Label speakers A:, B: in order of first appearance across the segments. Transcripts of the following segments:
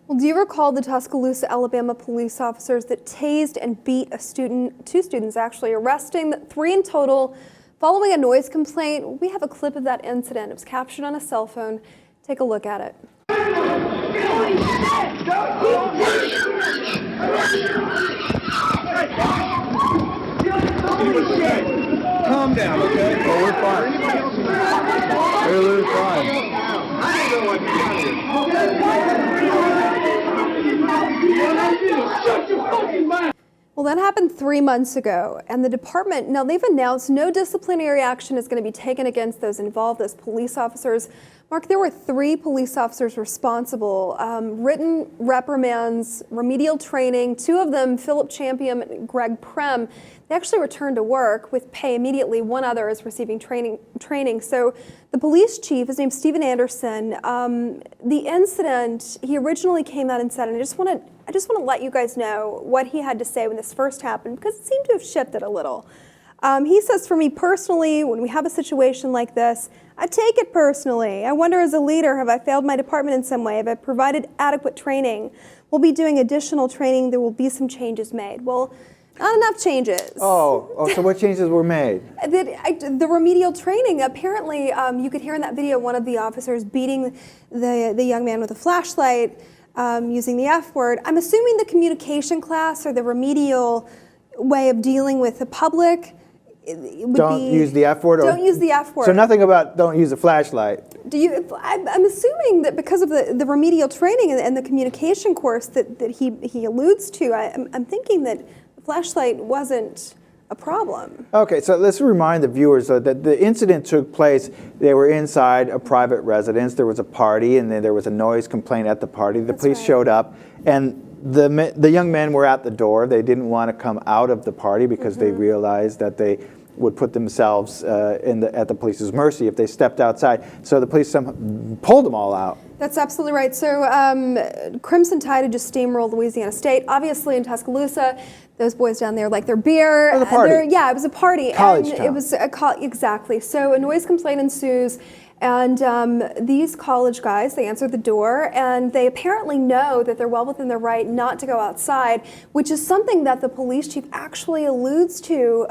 A: Well, do you recall the Tuscaloosa, Alabama police officers that tased and beat two students actually, arresting 3 in total following a noise complaint? We have a clip of that incident. It was captured on a cell phone. Take a look at it.
B: Calm down, okay?
C: Oh, we're fine. We're fine.
B: I don't know what to tell you. Shut your fucking mouth!
A: Well, that happened 3 months ago, and the department, now they've announced no disciplinary action is going to be taken against those involved, those police officers. Mark, there were 3 police officers responsible, written reprimands, remedial training. 2 of them, Philip Champion and Greg Primm, they actually returned to work with pay immediately. 1 other is receiving training. So the police chief, his name's Stephen Anderson, the incident, he originally came out and said, and I just want to let you guys know what he had to say when this first happened, because it seemed to have shifted a little. He says, for me personally, when we have a situation like this, I take it personally. I wonder, as a leader, have I failed my department in some way? Have I provided adequate training? We'll be doing additional training. There will be some changes made. Well, not enough changes.
C: Oh, so what changes were made?
A: The remedial training, apparently, you could hear in that video one of the officers beating the young man with a flashlight, using the F word. I'm assuming the communication class or the remedial way of dealing with the public would
C: don't use the F word?
A: Don't use the F word.
C: So nothing about don't use a flashlight.
A: I'm assuming that because of the remedial training and the communication course that he alludes to, I'm thinking that the flashlight wasn't a problem.
C: Okay, so let's remind the viewers that the incident took place. They were inside a private residence. There was a party, and then there was a noise complaint at the party. The police showed up, and the young men were at the door. They didn't want to come out of the party because they realized that they would put themselves at the police's mercy if they stepped outside. So the police pulled them all out.
A: That's absolutely right. So Crimson Tide had just steamrolled Louisiana State. Obviously in Tuscaloosa, those boys down there like their beer.
C: It was a party.
A: Yeah, it was a party.
C: College
A: and
C: town.
A: It was exactly. So a noise complaint ensues. And these college guys, they answer the door, and they apparently know that they're well within their right not to go outside, which is something that the police chief actually alludes to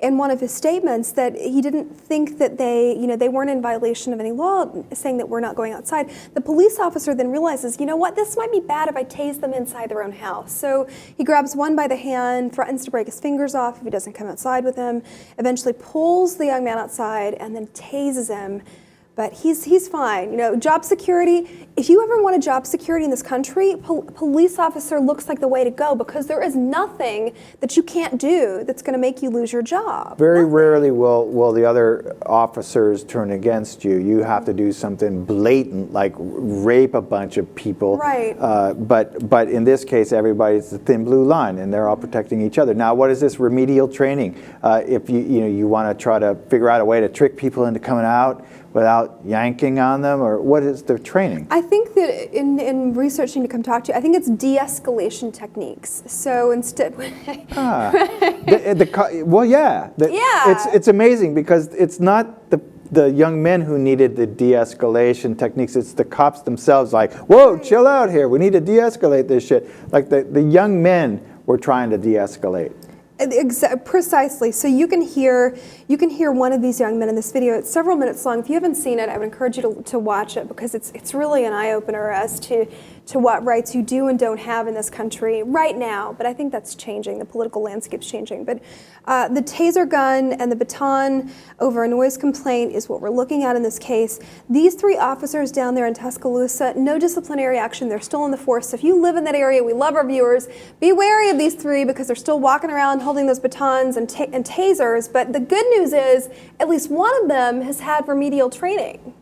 A: in one of his statements, that he didn't think that they weren't in violation of any law, saying that we're not going outside. The police officer then realizes, you know what, this might be bad if I tase them inside their own house. So he grabs one by the hand, threatens to break his fingers off if he doesn't come outside with him, eventually pulls the young man outside and then tases him. But he's fine. You know, job security, if you ever want a job security in this country, police officer looks like the way to go, because there is nothing that you can't do that's going to make you lose your job.
C: Very rarely will the other officers turn against you. You have to do something blatant, like rape a bunch of people.
A: Right.
C: But in this case, everybody's the thin blue line, and they're all protecting each other. Now, what is this remedial training? If you want to try to figure out a way to trick people into coming out without yanking on them, or what is the training?
A: I think that in researching to come talk to you, I think it's de-escalation techniques. So instead,
C: well, yeah. It's amazing, because it's not the young men who needed the de-escalation techniques. It's the cops themselves, like, whoa, chill out here. We need to de-escalate this shit. Like the young men were trying to de-escalate.
A: Precisely. So you can hear one of these young men in this video. It's several minutes long. If you haven't seen it, I would encourage you to watch it, because it's really an eye-opener as to what rights you do and don't have in this country right now. But I think that's changing. The political landscape's changing. But the taser gun and the baton over a noise complaint is what we're looking at in this case. These 3 officers down there in Tuscaloosa, no disciplinary action. They're still in the force. So if you live in that area, we love our viewers. Be wary of these 3, because they're still walking around holding those batons and tasers. But the good news is at least one of them has had remedial training.